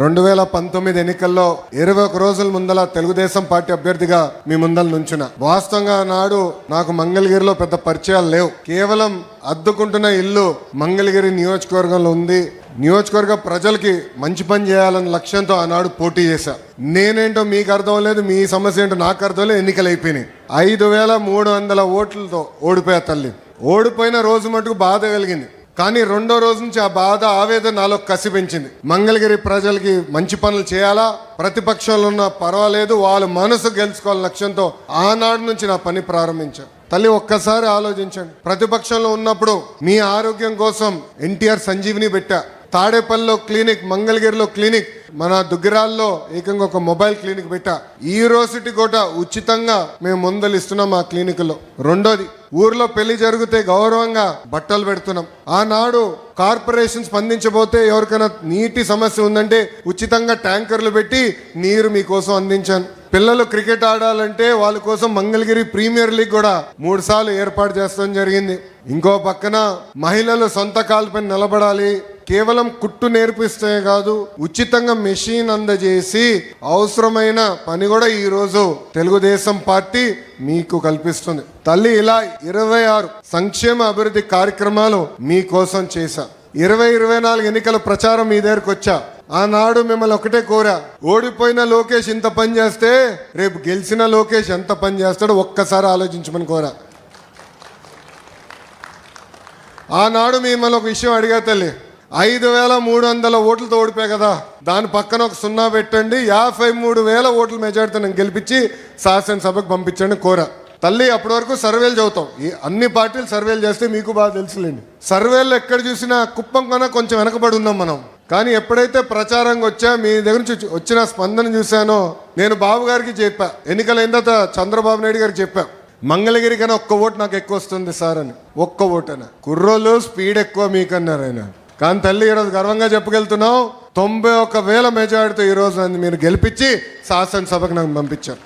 2019 ఎన్నికల్లో 21 రోజుల ముందల తెలుగుదేశం పార్టీ అభ్యర్థిగా మీ ముందల నుంచున. వాస్తవంగా నాడు నాకు మంగళగిరిలో పెద్ద పరిచయాలు లేవు. కేవలం అద్దుకుంటున్న ఇల్లు మంగళగిరి నియోజకవర్గంలో ఉంది. నియోజకవర్గ ప్రజలకి మంచి పని చేయాలన్న లక్ష్యంతో ఆనాడు పోటీ చేశా. నేనేంటో మీకు అర్థం లేదు, మీ సమస్య ఏంటో నాకు అర్థం లేదు. ఎన్నికలు అయిపోయినాయి. 5300 ఓట్లతో ఓడిపోయా తల్లి. ఓడిపోయిన రోజు మటుకు బాధ కలిగింది. కానీ రెండో రోజు నుంచి ఆ బాధ, ఆవేదన నాలో కసి పెంచింది. మంగళగిరి ప్రజలకి మంచి పనులు చేయాలా, ప్రతిపక్షంలో ఉన్న పర్వాలేదు, వాళ్ళ మనసు గెలుచుకోవాలని లక్ష్యంతో ఆనాడు నుంచి నా పని ప్రారంభించాను. తల్లి ఒక్కసారి ఆలోచించండి. ప్రతిపక్షంలో ఉన్నప్పుడు మీ ఆరోగ్యం కోసం ఎన్టీఆర్ సంజీవిని పెట్టా. తాడేపల్లిలో క్లినిక్, మంగళగిరిలో క్లినిక్, మన దుగ్గిరాల్లో ఏకంగా ఒక మొబైల్ క్లినిక్ పెట్టా. ఈ రోజుటి కూడా ఉచితంగా మేము ముందలు ఇస్తున్నాం ఆ క్లినిక్లో. రెండోది, ఊర్లో పెళ్లి జరిగితే గౌరవంగా బట్టలు పెడుతున్నాం. ఆనాడు కార్పొరేషన్ స్పందించబోతే ఎవరికైనా నీటి సమస్య ఉందంటే ఉచితంగా ట్యాంకర్లు పెట్టి నీరు మీకోసం అందించాను. పిల్లలు క్రికెట్ ఆడాలంటే వాళ్ళ కోసం మంగళగిరి ప్రీమియర్ లీగ్ కూడా 3 సార్లు ఏర్పాటు చేస్తాం జరిగింది. ఇంకో పక్కన మహిళలు సొంత కాళ్ళపై నిలబడాలి, కేవలం కుట్టు నేర్పిస్తే కాదు, ఉచితంగా మెషిన్ అందజేసి అవసరమైన పని కూడా ఈరోజు తెలుగుదేశం పార్టీ మీకు కల్పిస్తుంది. తల్లి, ఇలా 26 సంక్షేమ అభివృద్ధి కార్యక్రమాలు మీకోసం చేశా. 2024 ఎన్నికల ప్రచారం మీ దగ్గరకు వచ్చా. ఆనాడు మిమ్మల్ని ఒకటే కోరా, ఓడిపోయిన లోకేష్ ఇంత పని చేస్తే రేపు గెలిచిన లోకేష్ ఎంత పని చేస్తాడో ఒక్కసారి ఆలోచించమని కోరా. ఆనాడు మిమ్మల్ని ఒక విషయం అడిగా తల్లి. 5300 ఓట్లతో ఓడిపోయా కదా, దాని పక్కన ఒక 0 పెట్టండి, 53,000 ఓట్ల మెజార్టీతో నేను గెలిపించి శాసనసభకు పంపించండి కోరా. తల్లి, అప్పటి వరకు సర్వేలు చదువుతాం. అన్ని పార్టీలు సర్వేలు చేస్తే మీకు బాగా తెలుసులేండి. సర్వేలు ఎక్కడ చూసినా కుప్పం కన్నా కొంచెం వెనకబడి ఉన్నాం మనం. కానీ ఎప్పుడైతే ప్రచారంగా వచ్చా, మీ దగ్గర నుంచి వచ్చిన స్పందన చూశానో, నేను బాబు గారికి చెప్పా, ఎన్నికలైన తర్వాత చంద్రబాబు నాయుడు గారికి చెప్పా, మంగళగిరి కన్నా ఒక్క ఓటు నాకు ఎక్కువ వస్తుంది సార్ అని. ఒక్క ఓటు అని. కుర్రోళ్ళు స్పీడ్ ఎక్కువ మీకన్నారు ఆయన. కానీ తల్లి, ఈరోజు గర్వంగా చెప్పగలుగుతున్నాం, 91,000 మెజార్టీతో ఈరోజు మీరు గెలిపించి శాసనసభకు నాకు పంపించారు.